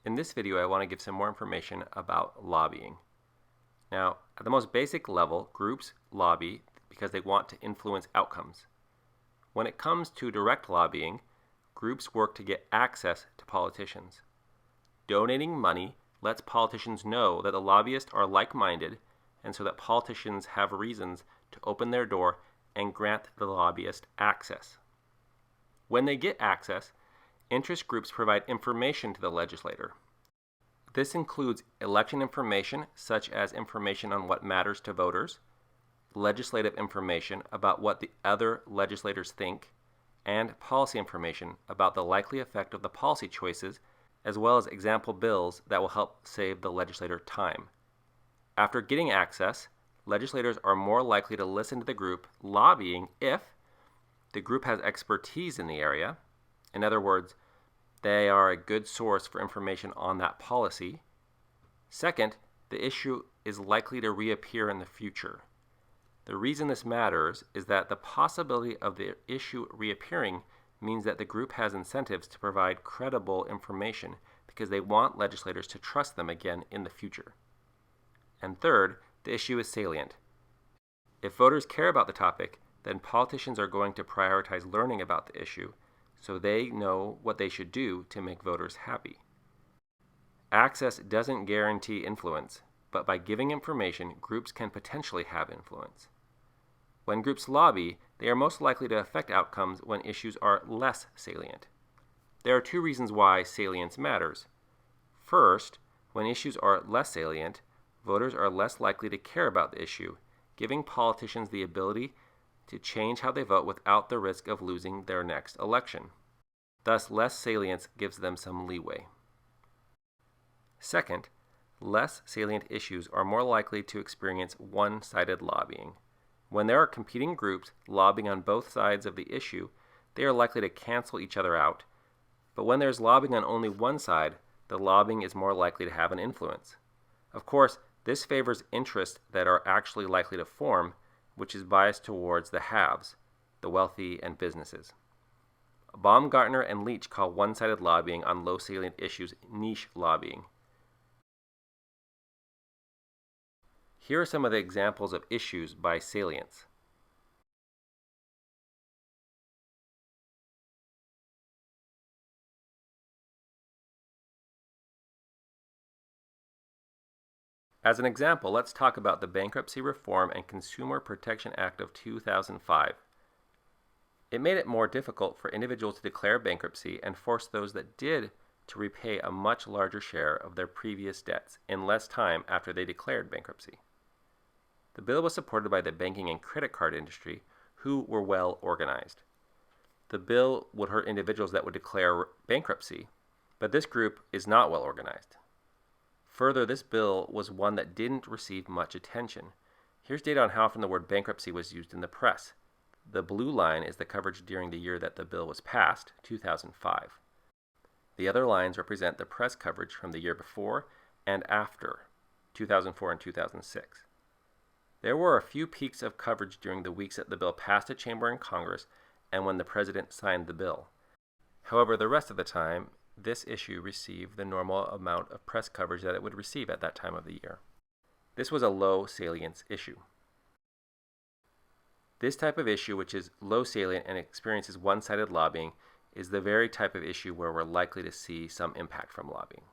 In this video, I want to give some more information about lobbying. Now, at the most basic level, groups lobby because they want to influence outcomes. When it comes to direct lobbying, groups work to get access to politicians. Donating money lets politicians know that the lobbyists are like-minded, and so that politicians have reasons to open their door and grant the lobbyist access. When they get access, interest groups provide information to the legislator. This includes election information, such as information on what matters to voters, legislative information about what the other legislators think, and policy information about the likely effect of the policy choices, as well as example bills that will help save the legislator time. After getting access, legislators are more likely to listen to the group lobbying if the group has expertise in the area. In other words, they are a good source for information on that policy. Second, the issue is likely to reappear in the future. The reason this matters is that the possibility of the issue reappearing means that the group has incentives to provide credible information because they want legislators to trust them again in the future. And third, the issue is salient. If voters care about the topic, then politicians are going to prioritize learning about the issue so they know what they should do to make voters happy. Access doesn't guarantee influence, but by giving information, groups can potentially have influence. When groups lobby, they are most likely to affect outcomes when issues are less salient. There are two reasons why salience matters. First, when issues are less salient, voters are less likely to care about the issue, giving politicians the ability to change how they vote without the risk of losing their next election. Thus, less salience gives them some leeway. Second, less salient issues are more likely to experience one-sided lobbying. When there are competing groups lobbying on both sides of the issue, they are likely to cancel each other out. But when there's lobbying on only one side, the lobbying is more likely to have an influence. Of course, this favors interests that are actually likely to form, which is biased towards the haves, the wealthy and businesses. Baumgartner and Leach call one-sided lobbying on low salient issues niche lobbying. Here are some of the examples of issues by salience. As an example, let's talk about the Bankruptcy Reform and Consumer Protection Act of 2005. It made it more difficult for individuals to declare bankruptcy and forced those that did to repay a much larger share of their previous debts in less time after they declared bankruptcy. The bill was supported by the banking and credit card industry, who were well organized. The bill would hurt individuals that would declare bankruptcy, but this group is not well organized. Further, this bill was one that didn't receive much attention. Here's data on how often the word bankruptcy was used in the press. The blue line is the coverage during the year that the bill was passed, 2005. The other lines represent the press coverage from the year before and after, 2004 and 2006. There were a few peaks of coverage during the weeks that the bill passed a chamber in Congress and when the president signed the bill. However, the rest of the time, this issue received the normal amount of press coverage that it would receive at that time of the year. This was a low salience issue. This type of issue, which is low salient and experiences one-sided lobbying, is the very type of issue where we're likely to see some impact from lobbying.